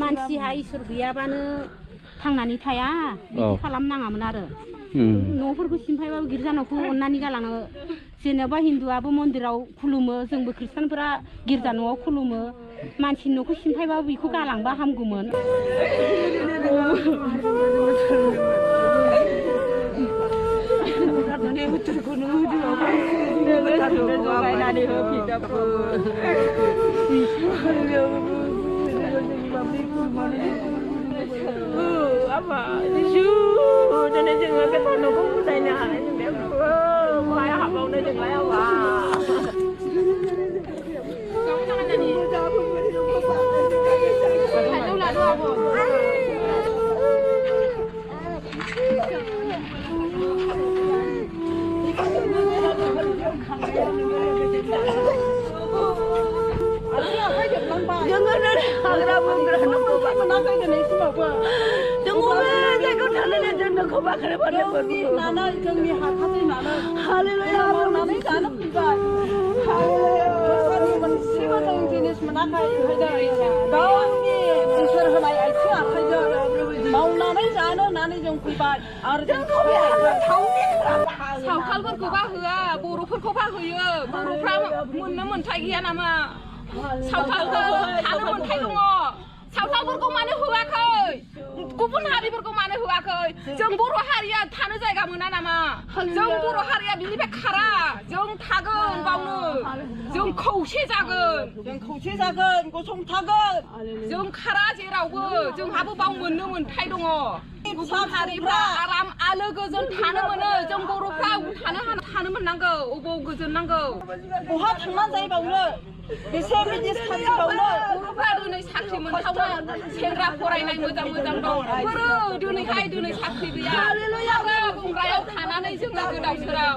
मानसिहा इसोर गैयाबानो थांनानै थाया बिदि खालामनाङामोन आरो न'फोरखौ सिमफायबाबो गिर्जा न'खौ अननानै गालाङो जेनेबा हिन्दुआबो मन्दिराव खुलुमो जोंबो खृष्टानफोरा गिर्जा न'आव खुलुमो मानसिनि न'खौ सिमफायबाबो बेखौ गालांबा हामगौमोन apa isu dan jangan kita nunggu mudahnya saya habang dan jangan apa kamu jangan jadi ada ulah dua apa jangan ada agra banggra nunggu menakai dan itu apa jangan saya kau jalan dan nunggu bakar pada pergi nana jangan hati nana haleluya nana sana bukan haleluya ini manusia yang jenis menakai bawang ni besar henai itu apa je mau nana sana nana jangan bukan arjan kau tahu ni सावथालफोरखौ बाहोआ बर'फोरखौ बाहोयो बर'फ्रा मोननो मोनथाय गैया नामा सावथालखौ थानो मोनथाय दङ सावथालफोरखौ मानो होआखै गुबुन हारिफोरखौ मानो होआखै जों बर' हारिया थानो जायगा मोना नामा जों बर' हारिया बिनिफ्राय खारा जों थागोन बावनो जों खौसे जागोन गसंथागोन जों खारा जेरावबो जोंहाबो बाव मोननो मोनथाय दङ गुबुन हारिफ्रा आराम आलो गोजोन थानो मोनो जों बर'फ्रा थानो मोननांगौ अबाव गोजोन नांगौ बहा थांनानै जायबावनो बेसे बिदि साख्रि बावनो बर'फ्रा दिनै साख्रि मोनथावना सेंग्रा फरायनाय मोजां दं बोरो दिनै साख्रि गैया हाग्रा बंग्रायाव थानानै जोङो गोदाव सोराव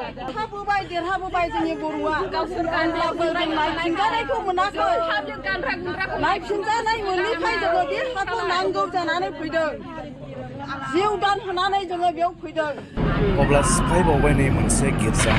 देरहाबोबाय जोंनि बर'आ गावसोर गानब्लाबो नायफिनजानायखौ मोनाखै नायफिनजानाय मोनैखाय जोङो बे हाखौ नांगौ जानानै फैदों जिउ दान होनानै जोङो बेयाव फैदों अब्ला सिफायबावबाय नै मोनसे गिर्जा